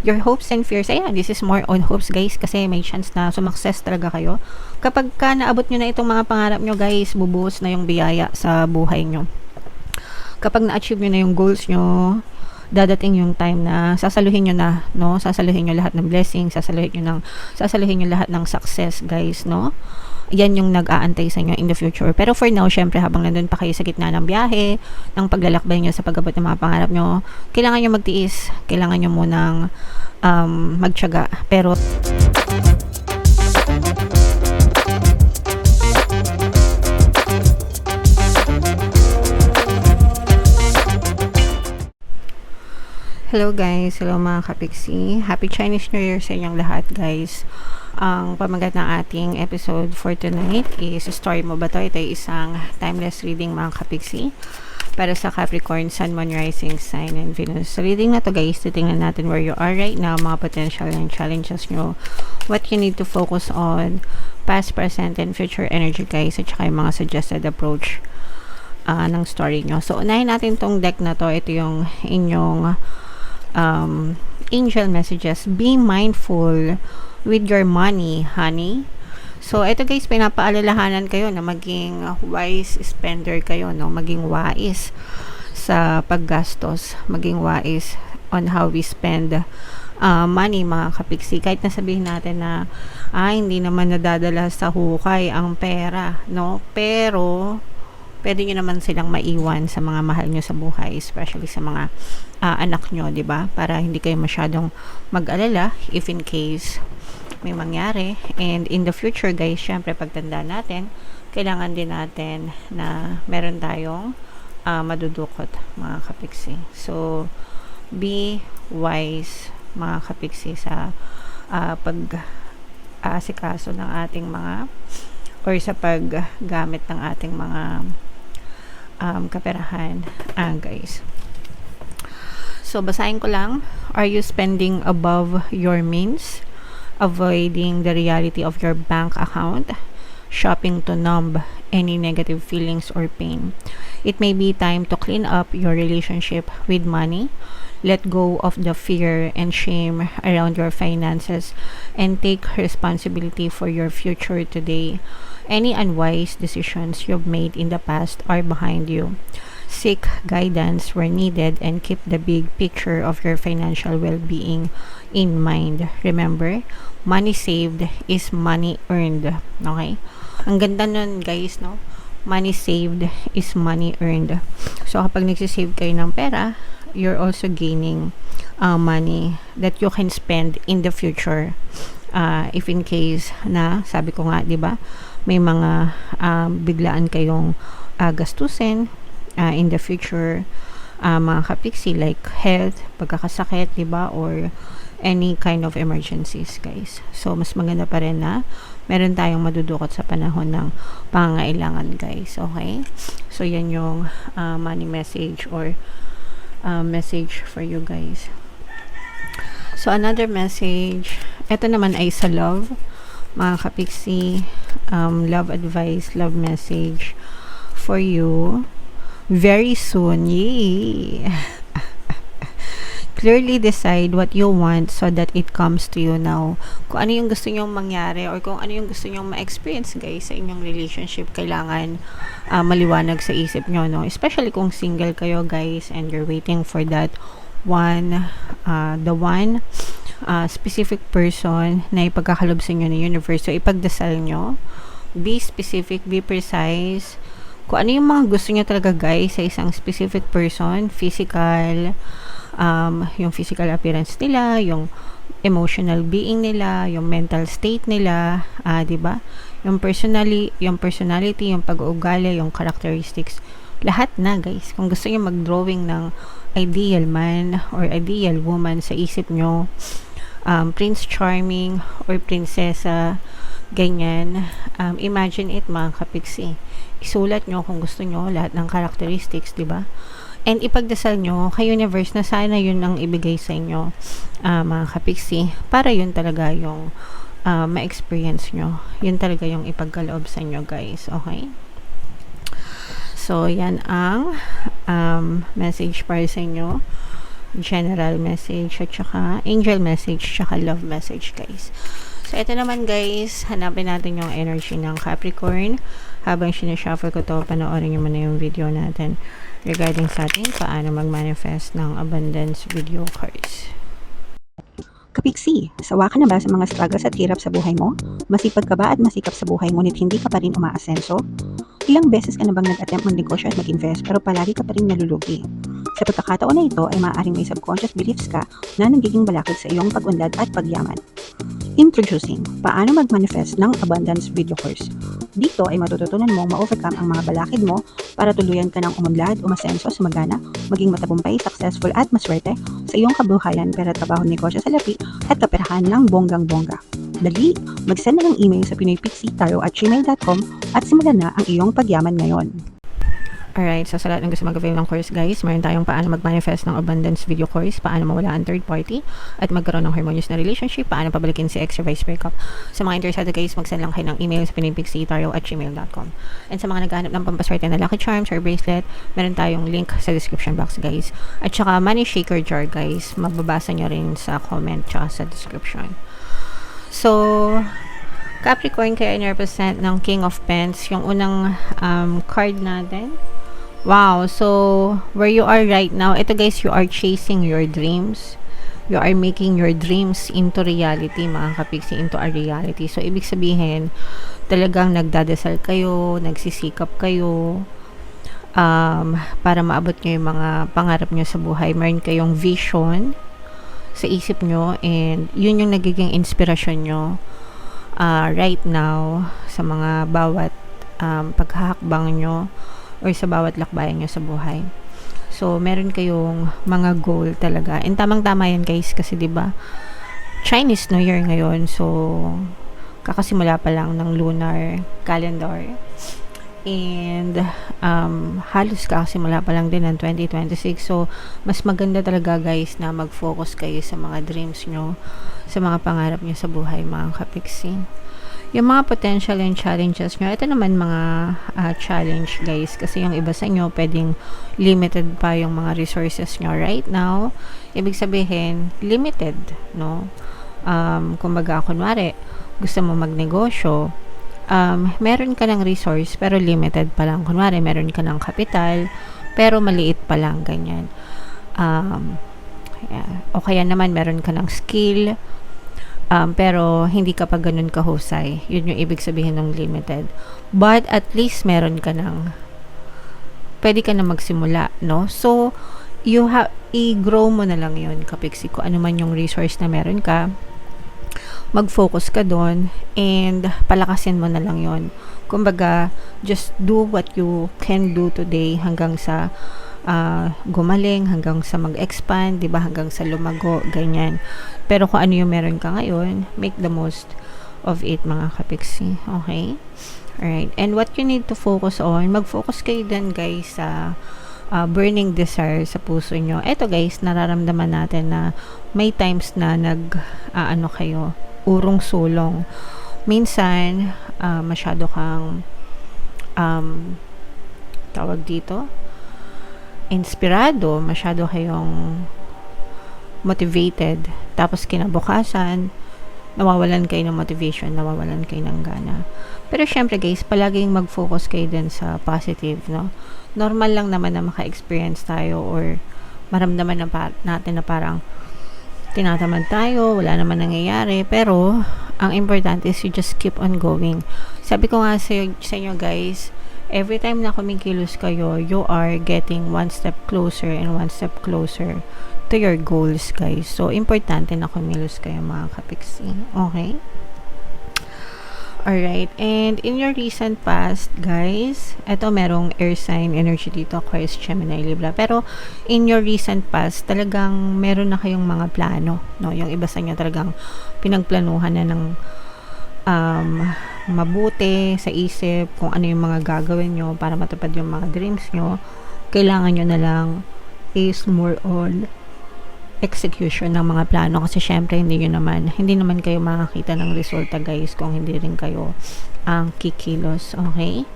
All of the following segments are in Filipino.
your hopes and fears. Ayan, this is more on hopes guys, kasi may chance na sumakses talaga kayo. Kapag ka naabot nyo na itong mga pangarap nyo guys, bubuhos na yung biyaya sa buhay nyo. Kapag na-achieve nyo na yung goals nyo, dadating yung time na sasaluhin nyo na, no? Sasaluhin nyo lahat ng blessings, sasaluhin nyo lahat ng success, guys, no? Yan yung nag-aantay sa inyo in the future. Pero for now, syempre, habang nandun pa kayo sa gitna ng biyahe, ng paglalakbay nyo sa pag-abot ng mga pangarap nyo, kailangan nyo magtiis, kailangan nyo munang magtiyaga. Pero hello guys, hello mga kapiksi. Happy Chinese New Year sa inyong lahat guys. Ang pamagat ng ating episode for tonight is Story Mo Ba To? Ito ay isang timeless reading mga kapiksi para sa Capricorn, Sun, Moon, Rising, Sign, and Venus. Sa reading na to guys, titingnan natin where you are right now, mga potential and challenges nyo, what you need to focus on, past, present, and future energy guys, at saka yung mga suggested approach ng story nyo. So unahin natin tong deck na to. Ito yung inyong angel messages. Be mindful with your money, honey. So ito guys, pinapaalalahanan kayo na maging wise spender kayo, no? Maging wise sa paggastos, maging wise on how we spend money mga kapiksi. Kahit nasabihin natin na hindi naman nadadala sa hukay ang pera, no? Pero pwede nyo naman silang maiwan sa mga mahal nyo sa buhay, especially sa mga anak nyo, di ba? Para hindi kayo masyadong mag-alala if in case may mangyari. And in the future, guys, syempre, pagtanda natin, kailangan din natin na meron tayong madudukot, mga kapiksi. So, be wise, mga kapiksi, sa pag-asikaso ng ating mga or sa paggamit ng ating mga kaperahan, guys. So, basahin ko lang. Are you spending above your means? Avoiding the reality of your bank account? Shopping to numb any negative feelings or pain? It may be time to clean up your relationship with money. Let go of the fear and shame around your finances and take responsibility for your future today. Any unwise decisions you've made in the past are behind you. Seek guidance where needed and keep the big picture of your financial well-being in mind. Remember, money saved is money earned. Okay? Ang ganda nun, guys, no? Money saved is money earned. So, kapag nagsisave kayo ng pera, you're also gaining money that you can spend in the future. If in case na, sabi ko nga, di ba, may mga biglaan kayong gastusin in the future, mga kapiksi, like health, pagkakasakit, di ba, or any kind of emergencies, guys. So, mas maganda pa rin na meron tayong madudukot sa panahon ng pangangailangan, guys. Okay? So, yan yung money message or message for you guys. So, another message, ito naman ay sa love, mga kapiksi, love advice, love message for you very soon. Yay! Clearly decide what you want so that it comes to you now. Kung ano yung gusto nyong mangyari or kung ano yung gusto nyong ma-experience, guys, sa inyong relationship, kailangan maliwanag sa isip nyo, no? Especially kung single kayo, guys, and you're waiting for that the one specific person na ipagkakalob sa inyo ng universe. So, ipagdasal nyo. Be specific, be precise. Kung ano yung mga gusto nyo talaga, guys, sa isang specific person, physical, yung physical appearance nila, yung emotional being nila, yung mental state nila, 'di ba? Yung personality, yung pag-uugali, yung characteristics, lahat na, guys. Kung gusto niyo mag-drawing ng ideal man or ideal woman sa isip nyo, Prince Charming or prinsesa, ganyan, imagine it, mga kapiksi. Isulat nyo kung gusto nyo lahat ng characteristics, 'di ba? And ipagdasal nyo kay universe na sana yun ang ibigay sa inyo, mga kapiksi, para yun talaga yung ma-experience nyo. Yun talaga yung ipagkaloob sa inyo, guys. Okay? So, yan ang message para sa inyo. general message, at saka angel message, saka love message, guys. So, ito naman, guys, hanapin natin yung energy ng Capricorn. Habang sinashuffle ko to, panoorin nyo muna yung video natin regarding sa atin, paano mag-manifest ng abundance video cards. Kapiksi, sawa ka na ba sa mga struggles at hirap sa buhay mo? Masipag ka ba at masikap sa buhay ngunit hindi ka pa rin umaasenso? Ilang beses ka na bang nag-attempt mag-negosyo at mag-invest pero palagi ka pa rin nalulugi? Sa pagkakataon na ito ay maaaring may subconscious beliefs ka na nagiging balakid sa iyong pag-unlad at pagyaman. Introducing, paano mag-manifest ng abundance video course. Dito ay matututunan mong ma-overcome ang mga balakid mo para tuluyan ka ng umunlad, umasenso, sumagana, maging matagumpay, successful at maswerte sa iyong kabuhayan, pera, trabaho, negosyo, salapi at kaperahan ng bonggang-bongga. Dali, mag-send na ng email sa pinoypixie@gmail.com at simulan na ang iyong pagyaman ngayon. Alright, so sa lahat ng gusto mag-avail ng course, guys, meron tayong paano mag-manifest ng abundance video course, paano mawala ang third party, at magkaroon ng harmonious na relationship, paano pabalikin si ex or vice breakup. Sa mga interesado, guys, mag-send lang kayo ng email sa pinoypixie@gmail.com. And sa mga naghahanap ng pampaswerte na lucky charms or bracelet, meron tayong link sa description box, guys. At saka money shaker jar, guys, mababasa nyo rin sa comment tsaka sa description. So, Capricorn, kaya in-represent ng King of Pents, yung unang card natin. Wow, so where you are right now, ito guys, you are chasing your dreams. You are making your dreams into reality, mga kapiksi, into a reality. So, ibig sabihin, talagang nagdadasal kayo, nagsisikap kayo, para maabot nyo yung mga pangarap nyo sa buhay. Meron kayong vision sa isip nyo, and yun yung nagiging inspirasyon nyo right now sa mga bawat paghahakbang nyo or sa bawat lakbayan nyo sa buhay. So, meron kayong mga goal talaga. And tamang-tama yan, guys, kasi 'di ba Chinese New Year ngayon. So, kakasimula pa lang ng lunar calendar. And halos kakasimula pa lang din ng 2026. So, mas maganda talaga, guys, na mag-focus kayo sa mga dreams nyo, sa mga pangarap nyo sa buhay, mga kapiksi. Yung mga potential and challenges nyo, ito naman mga challenge, guys, kasi yung iba sa inyo pwedeng limited pa yung mga resources nyo right now. Ibig sabihin limited, no? Kumbaga, kunwari gusto mo magnegosyo, meron ka ng resource pero limited pa lang. Kunwari meron ka ng kapital pero maliit pa lang, ganyan. O kaya naman meron ka ng skill, pero hindi ka pa ganun kahusay. Yun yung ibig sabihin ng limited. But at least meron ka ng, pwede ka na magsimula, no? So, i-grow mo na lang yun, kapiksi, ko ano man yung resource na meron ka, mag-focus ka doon, and palakasin mo na lang yun. Kumbaga, just do what you can do today hanggang sa gumaling, hanggang sa mag-expand, diba? Hanggang sa lumago, ganyan. Pero kung ano yung meron ka ngayon, make the most of it, mga kapiksi. Okay? Alright. And what you need to focus on, mag-focus kayo din, guys, sa burning desire sa puso nyo. Eto, guys, nararamdaman natin na may times na kayo, urong-sulong. Minsan, masyado kang tawag dito, inspirado, masyado kayong motivated, tapos kinabukasan nawawalan kayo ng motivation, nawawalan kayo ng gana. Pero syempre, guys, palaging mag-focus kayo din sa positive, no? Normal lang naman na maka-experience tayo or maramdaman natin na parang tinatamad tayo, wala naman nangyayari, pero ang importante is you just keep on going. Sabi ko nga sa inyo, guys, every time na kumikilos kayo, you are getting one step closer and one step closer to your goals, guys. So, importante na kumilos kayo, mga kapiksi. Okay? Alright. And in your recent past, guys, eto merong air sign energy dito, Aquarius, Gemini, Libra. Pero, in your recent past, talagang meron na kayong mga plano, no? Yung iba sa inyo talagang pinagplanuhan na ng mabuti sa isip kung ano yung mga gagawin nyo para matupad yung mga dreams nyo. Kailangan nyo na lang is more on execution ng mga plano, kasi syempre hindi naman kayo makakita ng resulta, guys, kung hindi rin kayo ang kikilos. Okay?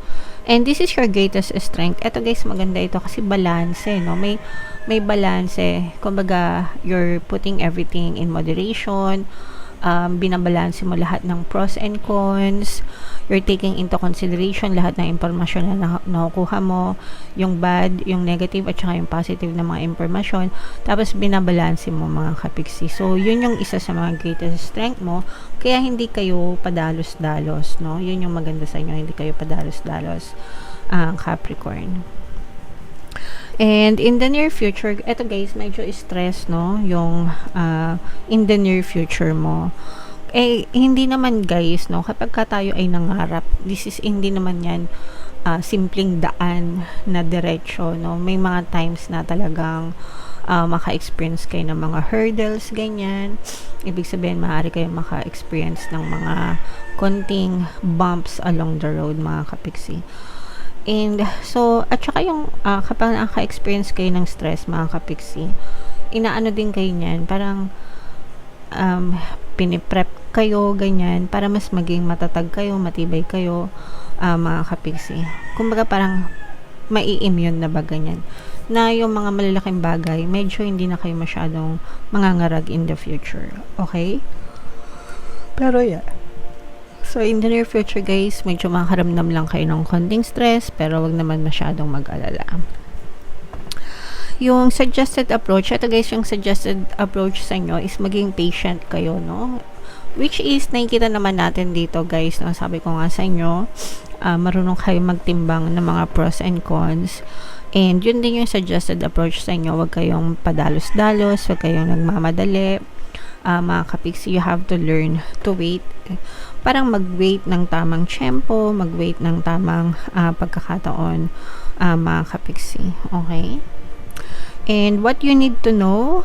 And this is your greatest strength. Ito, guys, maganda ito kasi balance, no? May may balance kumbaga you're putting everything in moderation, binabalanse mo lahat ng pros and cons, you're taking into consideration lahat ng impormasyon na nakukuha mo, yung bad, yung negative, at saka yung positive na mga impormasyon, tapos binabalanse mo mga kapiksi. So, yun yung isa sa mga greatest strength mo, kaya hindi kayo padalos-dalos, no? Yun yung maganda sa inyo, hindi kayo padalos-dalos, Capricorn. And in the near future, eto guys, medyo stress, no? Yung in the near future mo. Hindi naman guys, no? Kapag tayo ay nangarap, hindi naman yan simpleng daan na diretsyo, no? May mga times na talagang maka-experience kayo ng mga hurdles, ganyan. Ibig sabihin, maaari kayo maka-experience ng mga konting bumps along the road, mga kapiksi. And so, at saka yung kapag naka-experience kayo ng stress, mga kapiksi, inaano din kayo niyan, parang piniprep kayo, ganyan, para mas maging matatag kayo, matibay kayo, mga kapiksi. Kumbaga parang mai-immune na ba ganyan, na yung mga malalaking bagay, medyo hindi na kayo masyadong mangangarag in the future. Okay? Pero yeah. So, in the near future guys, medyo makakaramdam lang kayo ng konting stress, pero wag naman masyadong mag-alala. Yung suggested approach, ito guys, yung suggested approach sa inyo is maging patient kayo, no? Which is, nakikita naman natin dito guys, no? Sabi ko nga sa inyo, marunong kayo magtimbang ng mga pros and cons. And yun din yung suggested approach sa inyo, wag kayong padalos-dalos, wag kayong nagmamadali. Mga kapiksi, you have to learn to wait. Parang mag-wait ng tamang tempo, mag-wait ng tamang pagkakataon, mga kapiksi. Okay? And what you need to know,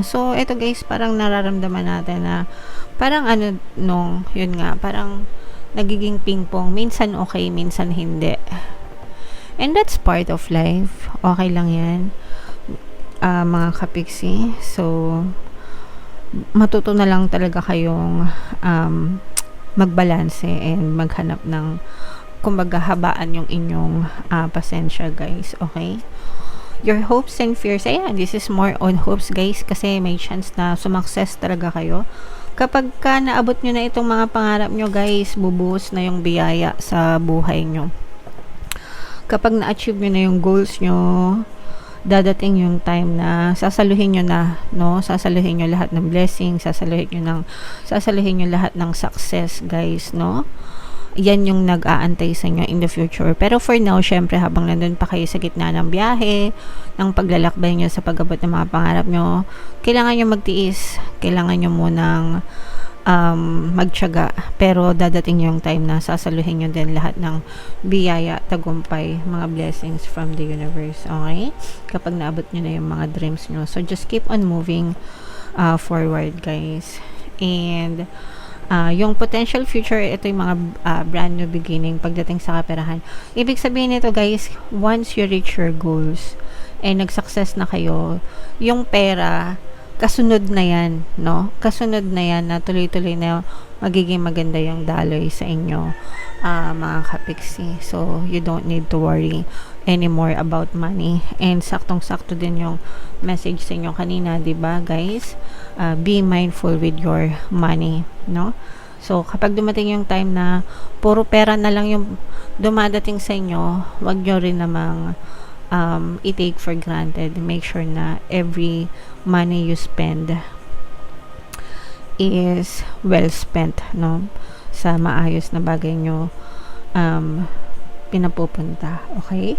so eto guys, parang nararamdaman natin na parang yun nga, parang nagiging ping-pong, minsan okay, minsan hindi. And that's part of life. Okay lang yan, mga kapiksi. So, matuto na lang talaga kayong magbalanse and maghanap ng kumbaga habaan yung inyong pasensya guys. Okay? Your hopes and fears, this is more on hopes guys, kasi may chance na sumakses talaga kayo. Kapag naabot nyo na itong mga pangarap nyo guys, bubuhos na yung biyaya sa buhay nyo. Kapag na-achieve nyo na yung goals nyo, dadating yung time na sasaluhin nyo na, no? Sasaluhin nyo lahat ng blessings, sasaluhin nyo lahat ng success, guys, no? Yan yung nag-aantay sa inyo in the future. Pero for now, syempre, habang nandun pa kayo sa gitna ng biyahe, ng paglalakbay nyo sa pag-abot ng mga pangarap nyo, kailangan nyo magtiis, kailangan nyo munang magtiyaga, pero dadating yung time na sasaluhin nyo din lahat ng biyaya, tagumpay, mga blessings from the universe. Okay? Kapag naabot nyo na yung mga dreams nyo. So, just keep on moving forward, guys. And yung potential future, ito yung mga brand new beginning pagdating sa kaperahan. Ibig sabihin nito, guys, once you reach your goals and nag-success na kayo, yung pera, kasunod na yan, no? Kasunod na yan na tuloy-tuloy na magiging maganda yung daloy sa inyo, mga kapiksi. So, you don't need to worry anymore about money. And saktong-sakto din yung message sa inyo kanina, diba, guys? Be mindful with your money, no? So, kapag dumating yung time na puro pera na lang yung dumadating sa inyo, wag nyo rin namang i-take for granted. Make sure na every money you spend is well spent, no? Sa maayos na bagay nyo pinapupunta. Okay?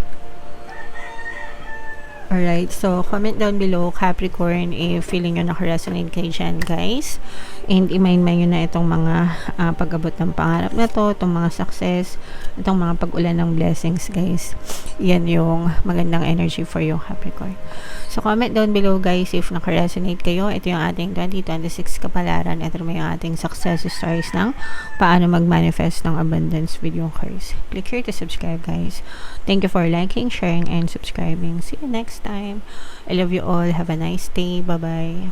Alright, so comment down below, Capricorn, if feeling nyo naka-resonate kayo dyan, guys. And i-mind nyo na itong mga pag-abot ng pangarap na to, itong mga success, itong mga pag-ulan ng blessings, guys. Yan yung magandang energy for yung Capricorn. So, comment down below, guys, if naka-resonate kayo. Ito yung ating 2026 kapalaran. Ito naman yung ating success stories ng paano mag-manifest ng abundance with yung curse. Click here to subscribe, guys. Thank you for liking, sharing, and subscribing. See you next time. I love you all. Have a nice day. Bye-bye.